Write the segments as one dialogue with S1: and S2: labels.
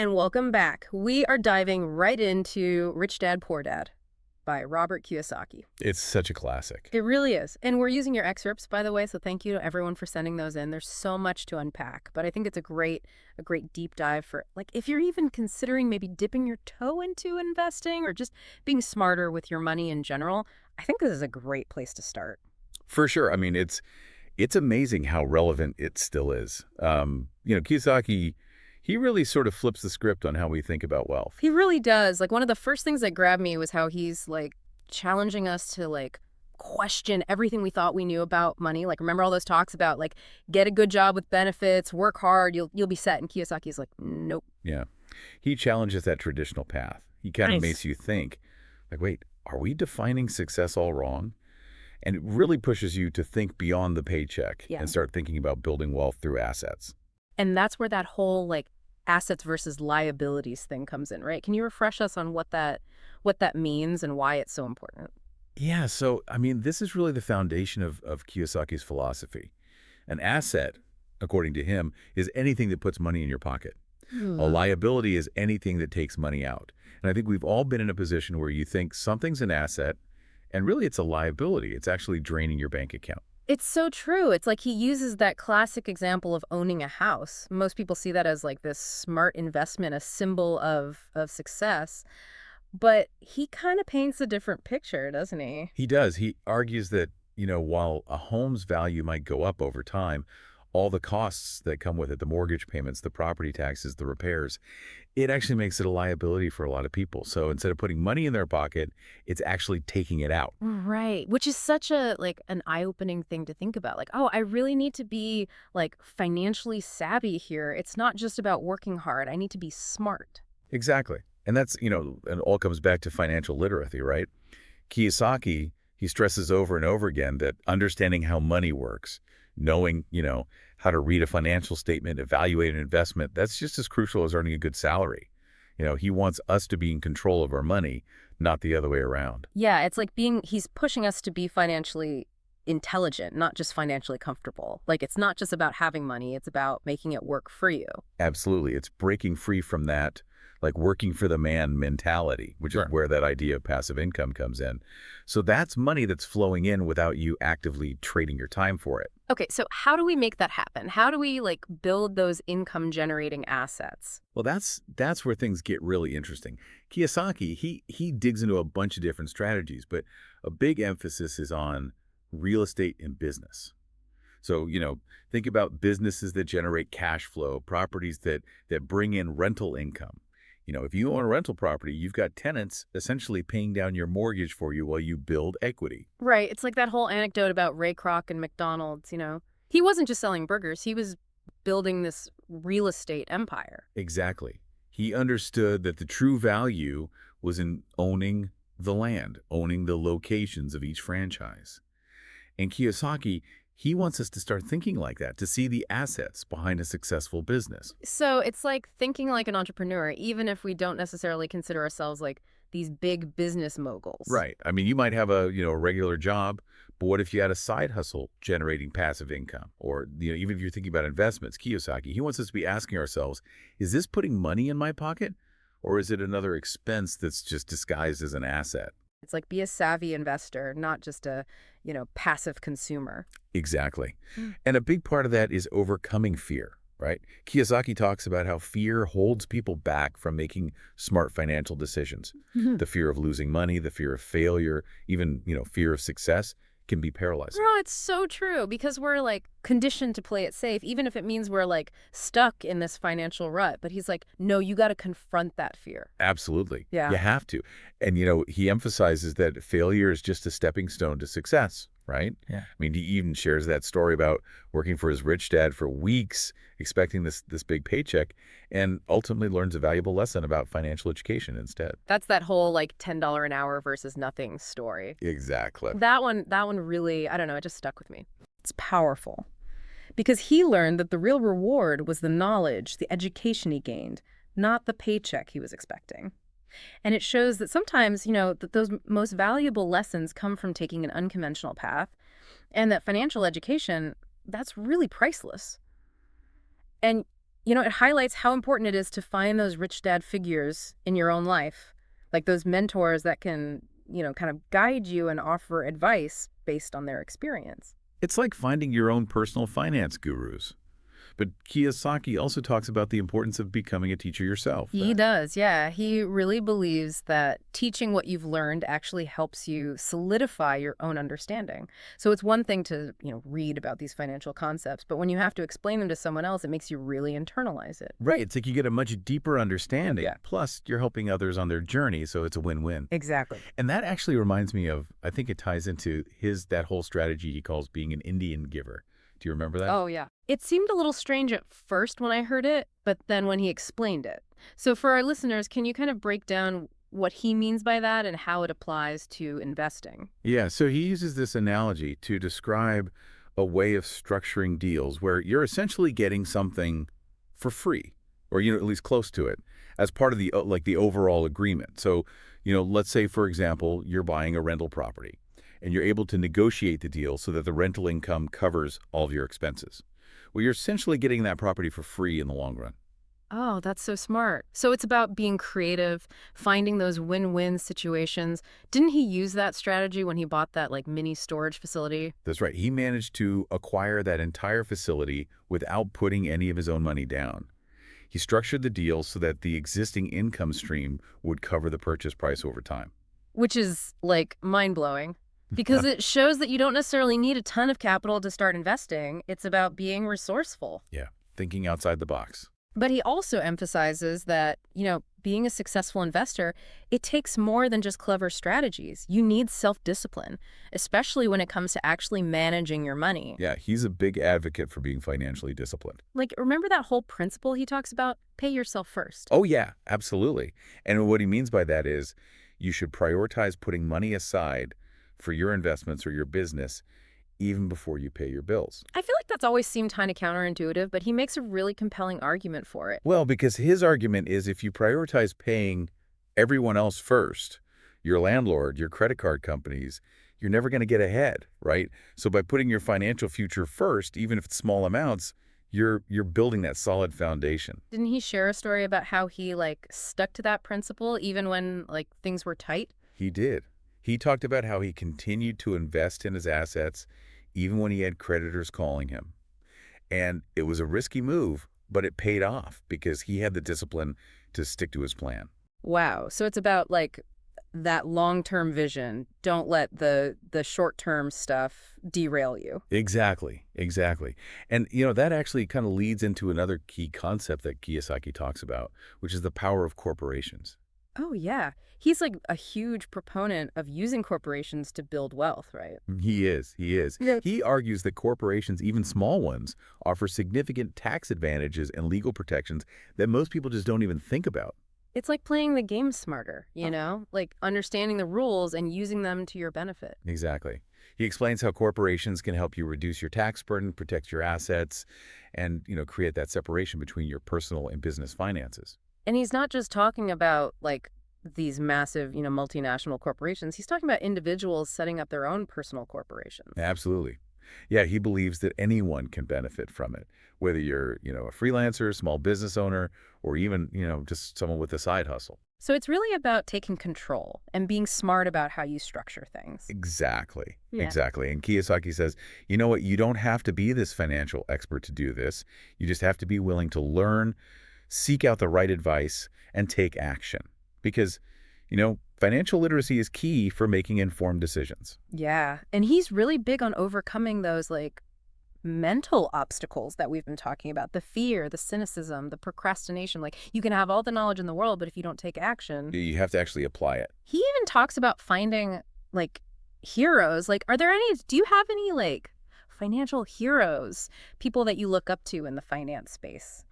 S1: and welcome back. We are diving right into Rich Dad, Poor Dad by Robert Kiyosaki.
S2: It's such a classic.
S1: It really is. And we're using your excerpts, by the way, so thank you to everyone for sending those in. There's so much to unpack, but I think it's a great deep dive for, like, if you're even considering maybe dipping your toe into investing or just being smarter with your money in general. I think this is a great place to start.
S2: For sure. I mean, it's amazing how relevant it still is. Kiyosaki, he really sort of flips the script on how we think about wealth.
S1: He really does. Like, one of the first things that grabbed me was how he's like challenging us to like question everything we thought we knew about money. Like, remember all those talks about like get a good job with benefits, work hard, you'll be set. And Kiyosaki's like, nope.
S2: Yeah. He challenges that traditional path. He kind of
S1: Nice.
S2: makes you think, like, wait, are we defining success all wrong? And it really pushes you to think beyond the paycheck
S1: Yeah.
S2: and start thinking about building wealth through assets.
S1: And that's where that whole like assets versus liabilities thing comes in, right? Can you refresh us on what that means and why it's so important?
S2: Yeah, so, I mean, this is really the foundation of Kiyosaki's philosophy. An asset, according to him, is anything that puts money in your pocket. A
S1: Hmm.
S2: liability is anything that takes money out. And I think we've all been in a position where you think something's an asset, and really it's a liability. It's actually draining your bank account.
S1: It's so true. It's like he uses that classic example of owning a house. Most people see that as like this smart investment, a symbol of success. But he kind of paints a different picture, doesn't he?
S2: He does. He argues that, while a home's value might go up over time, all the costs that come with it, the mortgage payments, the property taxes, the repairs, it actually makes it a liability for a lot of people. So instead of putting money in their pocket, it's actually taking it out.
S1: Right. Which is such a like an eye-opening thing to think about. Like, oh, I really need to be like financially savvy here. It's not just about working hard. I need to be smart.
S2: Exactly. And that's, it all comes back to financial literacy, right? Kiyosaki, he stresses over and over again that understanding how money works, knowing, how to read a financial statement, evaluate an investment, that's just as crucial as earning a good salary. He wants us to be in control of our money, not the other way around.
S1: Yeah, it's like he's pushing us to be financially intelligent, not just financially comfortable. Like, it's not just about having money, it's about making it work for you.
S2: Absolutely. It's breaking free from that, like working for the man mentality, which is
S1: Sure.
S2: where that idea of passive income comes in. So that's money that's flowing in without you actively trading your time for it.
S1: Okay, so how do we make that happen? How do we like build those income generating assets?
S2: Well, that's where things get really interesting. Kiyosaki, he digs into a bunch of different strategies, but a big emphasis is on real estate and business. So, think about businesses that generate cash flow, properties that bring in rental income. If you own a rental property, you've got tenants essentially paying down your mortgage for you while you build equity.
S1: Right. It's like that whole anecdote about Ray Kroc and McDonald's. He wasn't just selling burgers, he was building this real estate empire.
S2: Exactly. He understood that the true value was in owning the land, owning the locations of each franchise. And Kiyosaki, he wants us to start thinking like that, to see the assets behind a successful business.
S1: So it's like thinking like an entrepreneur, even if we don't necessarily consider ourselves like these big business moguls.
S2: Right. I mean, you might have a regular job, but what if you had a side hustle generating passive income? Or, even if you're thinking about investments, Kiyosaki, he wants us to be asking ourselves, is this putting money in my pocket? Or is it another expense that's just disguised as an asset?
S1: It's like be a savvy investor, not just a passive consumer.
S2: Exactly.
S1: Mm.
S2: And a big part of that is overcoming fear, right? Kiyosaki talks about how fear holds people back from making smart financial decisions. The fear of losing money, the fear of failure, even, fear of success can be paralyzing.
S1: No, it's so true because we're like conditioned to play it safe, even if it means we're like stuck in this financial rut. But he's like, no, you got to confront that fear.
S2: Absolutely.
S1: Yeah.
S2: You have to. And, he emphasizes that failure is just a stepping stone to success, right?
S1: Yeah.
S2: I mean, he even shares that story about working for his rich dad for weeks, expecting this big paycheck, and ultimately learns a valuable lesson about financial education instead.
S1: That's that whole like $10 an hour versus nothing story.
S2: Exactly.
S1: That one really, I don't know, it just stuck with me. It's powerful because he learned that the real reward was the knowledge, the education he gained, not the paycheck he was expecting. And it shows that sometimes, that those most valuable lessons come from taking an unconventional path, and that financial education, that's really priceless. And It highlights how important it is to find those rich dad figures in your own life, like those mentors that can, kind of guide you and offer advice based on their experience.
S2: It's like finding your own personal finance gurus. But Kiyosaki also talks about the importance of becoming a teacher yourself.
S1: He does, yeah. He really believes that teaching what you've learned actually helps you solidify your own understanding. So it's one thing to, read about these financial concepts, but when you have to explain them to someone else, it makes you really internalize it.
S2: Right. It's like you get a much deeper understanding.
S1: Yeah.
S2: Plus, you're helping others on their journey, so it's a win-win.
S1: Exactly.
S2: And that actually reminds me of, I think it ties into that whole strategy he calls being an Indian giver. Do you remember that?
S1: Oh, yeah. It seemed a little strange at first when I heard it, but then when he explained it. So for our listeners, can you kind of break down what he means by that and how it applies to investing?
S2: Yeah, so he uses this analogy to describe a way of structuring deals where you're essentially getting something for free, or at least close to it, as part of the overall agreement. So, let's say for example, you're buying a rental property and you're able to negotiate the deal so that the rental income covers all of your expenses. Well, you're essentially getting that property for free in the long run.
S1: Oh, that's so smart. So it's about being creative, finding those win-win situations. Didn't he use that strategy when he bought that mini storage facility?
S2: That's right. He managed to acquire that entire facility without putting any of his own money down. He structured the deal so that the existing income stream would cover the purchase price over time.
S1: Which is mind-blowing because it shows that you don't necessarily need a ton of capital to start investing. It's about being resourceful.
S2: Yeah, thinking outside the box.
S1: But he also emphasizes that, being a successful investor, it takes more than just clever strategies. You need self-discipline, especially when it comes to actually managing your money.
S2: Yeah, he's a big advocate for being financially disciplined.
S1: Remember that whole principle he talks about? Pay yourself first.
S2: Oh, yeah, absolutely. And what he means by that is you should prioritize putting money aside for your investments or your business even before you pay your bills.
S1: I feel like that's always seemed kind of counterintuitive, but he makes a really compelling argument for it.
S2: Well, because his argument is if you prioritize paying everyone else first, your landlord, your credit card companies, you're never going to get ahead, right? So by putting your financial future first, even if it's small amounts, you're building that solid foundation.
S1: Didn't he share a story about how he stuck to that principle even when things were tight?
S2: He did. He talked about how he continued to invest in his assets even when he had creditors calling him. And it was a risky move, but it paid off because he had the discipline to stick to his plan.
S1: Wow. So it's about that long-term vision. Don't let the short-term stuff derail you.
S2: Exactly, exactly. And, that actually kind of leads into another key concept that Kiyosaki talks about, which is the power of corporations.
S1: Oh, yeah. He's a huge proponent of using corporations to build wealth, right?
S2: He is, he is.
S1: Yeah.
S2: He argues that corporations, even small ones, offer significant tax advantages and legal protections that most people just don't even think about.
S1: It's like playing the game smarter, understanding the rules and using them to your benefit.
S2: Exactly. He explains how corporations can help you reduce your tax burden, protect your assets, and, create that separation between your personal and business finances.
S1: And he's not just talking about these massive, multinational corporations. He's talking about individuals setting up their own personal corporations.
S2: Absolutely. Yeah, he believes that anyone can benefit from it, whether you're, a freelancer, small business owner, or even, just someone with a side hustle.
S1: So it's really about taking control and being smart about how you structure things.
S2: Exactly.
S1: Yeah.
S2: Exactly. And Kiyosaki says, you know what? You don't have to be this financial expert to do this. You just have to be willing to learn, seek out the right advice, and take action. Because, financial literacy is key for making informed decisions.
S1: Yeah. And he's really big on overcoming those mental obstacles that we've been talking about, the fear, the cynicism, the procrastination. You can have all the knowledge in the world, but if you don't take action.
S2: You have to actually apply it.
S1: He even talks about finding heroes. Do you have any financial heroes, people that you look up to in the finance space?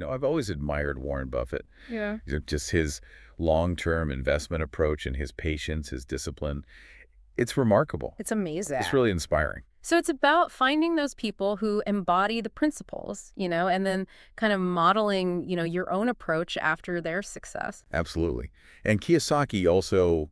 S2: I've always admired Warren Buffett.
S1: Yeah.
S2: Just his long-term investment approach and his patience, his discipline. It's remarkable.
S1: It's amazing.
S2: It's really inspiring.
S1: So it's about finding those people who embody the principles, and then kind of modeling, your own approach after their success.
S2: Absolutely. And Kiyosaki also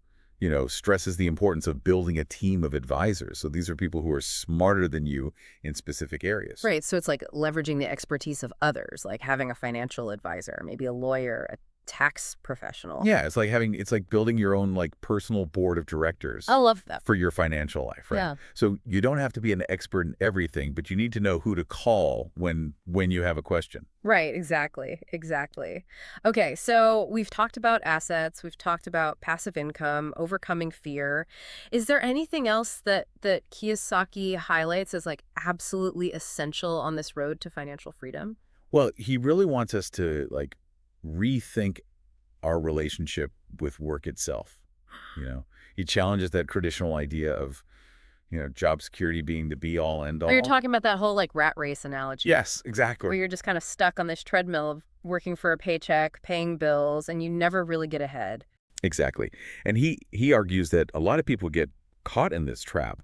S2: stresses the importance of building a team of advisors. So these are people who are smarter than you in specific areas.
S1: Right. So it's like leveraging the expertise of others, like having a financial advisor, maybe a lawyer, a tax professional.
S2: Yeah, it's like building your own like personal board of
S1: I
S2: directors
S1: love that.
S2: for your financial life, right?
S1: Yeah.
S2: So you don't have to be an expert in everything, but you need to know who to call when you have a question.
S1: Right, exactly. Exactly. Okay, so we've talked about assets, we've talked about passive income, overcoming fear. Is there anything else that Kiyosaki highlights as like absolutely essential on this road to financial freedom?
S2: Well, he really wants us to like rethink our relationship with work itself. You know, he challenges that traditional idea of, job security being the be all end
S1: Oh, you're
S2: all.
S1: talking about that whole like rat race analogy
S2: Yes, exactly.
S1: where you're just kind of stuck on this treadmill of working for a paycheck, paying bills, and you never really get ahead.
S2: Exactly. And he argues that a lot of people get caught in this trap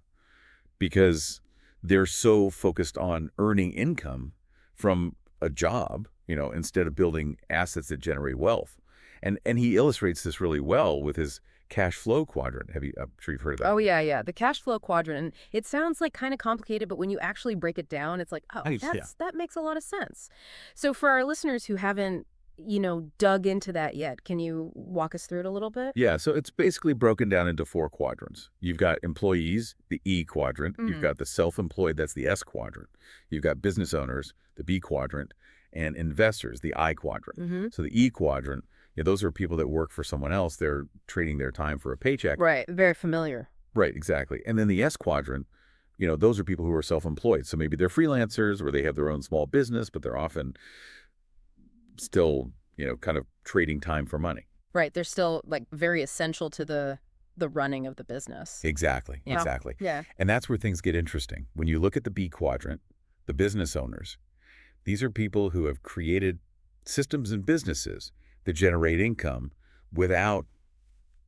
S2: because they're so focused on earning income from a job, instead of building assets that generate wealth. And he illustrates this really well with his cash flow quadrant. I'm sure you've heard of that.
S1: Oh, yeah, yeah. The cash flow quadrant. And it sounds like kind of complicated, but when you actually break it down, it's like, oh,
S2: Yeah.
S1: that makes a lot of sense. So for our listeners who haven't, dug into that yet, can you walk us through it a little bit?
S2: Yeah, so it's basically broken down into four quadrants. You've got employees, the E quadrant. You've
S1: Mm.
S2: got the self-employed, that's the S quadrant. You've got business owners, the B quadrant, and investors, the I quadrant.
S1: Mm-hmm.
S2: So the E quadrant, those are people that work for someone else. They're trading their time for a paycheck.
S1: Right. Very familiar.
S2: Right, exactly. And then the S quadrant, those are people who are self-employed. So maybe they're freelancers or they have their own small business, but they're often still, kind of trading time for money.
S1: Right. They're still like very essential to the running of the business.
S2: Exactly,
S1: Yeah.
S2: exactly.
S1: Yeah.
S2: And that's where things get interesting. When you look at the B quadrant, the business owners, these are people who have created systems and businesses that generate income without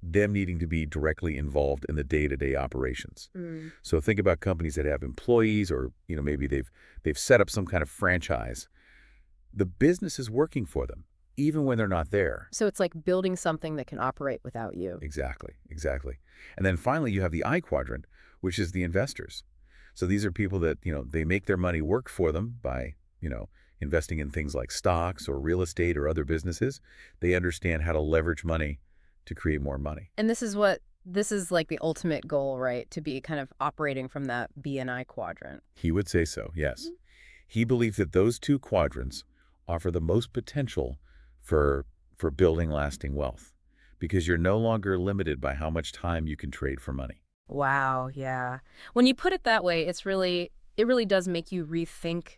S2: them needing to be directly involved in the day-to-day operations.
S1: Mm.
S2: So think about companies that have employees or, maybe they've set up some kind of franchise. The business is working for them, even when they're not there.
S1: So it's like building something that can operate without you.
S2: Exactly, exactly. And then finally, you have the I quadrant, which is the investors. So these are people that, they make their money work for them by, investing in things like stocks or real estate or other businesses. They understand how to leverage money to create more money.
S1: And this is like the ultimate goal, right? To be kind of operating from that BNI quadrant.
S2: He would say so, yes. He believes that those two quadrants offer the most potential for building lasting wealth because you're no longer limited by how much time you can trade for money.
S1: Wow, yeah. When you put it that way, it really does make you rethink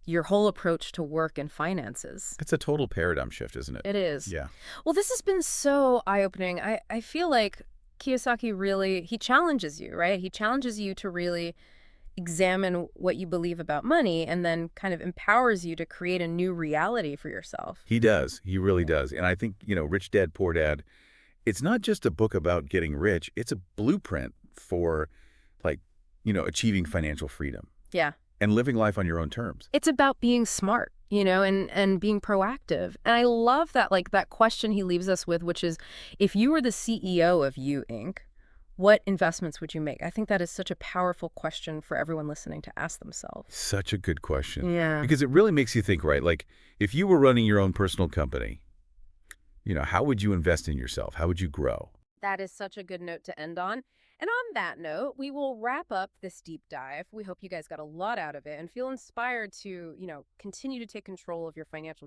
S1: your whole approach to work and finances.
S2: It's a total paradigm shift, isn't it?
S1: It is.
S2: Yeah.
S1: Well, this has been so eye-opening. I feel like Kiyosaki really, he challenges you, right? He challenges you to really examine what you believe about money and then kind of empowers you to create a new reality for yourself.
S2: He does. He really does. And I think, Rich Dad, Poor Dad, it's not just a book about getting rich. It's a blueprint for, like, achieving financial freedom
S1: Yeah.
S2: and living life on your own terms.
S1: It's about being smart, and being proactive. And I love that, like, that question he leaves us with, which is, if you were the CEO of You Inc., what investments would you make? I think that is such a powerful question for everyone listening to ask themselves.
S2: Such a good question.
S1: Yeah.
S2: Because it really makes you think, right? Like, if you were running your own personal company, how would you invest in yourself? How would you grow?
S1: That is such a good note to end on. And on that note, we will wrap up this deep dive. We hope you guys got a lot out of it and feel inspired to, continue to take control of your financial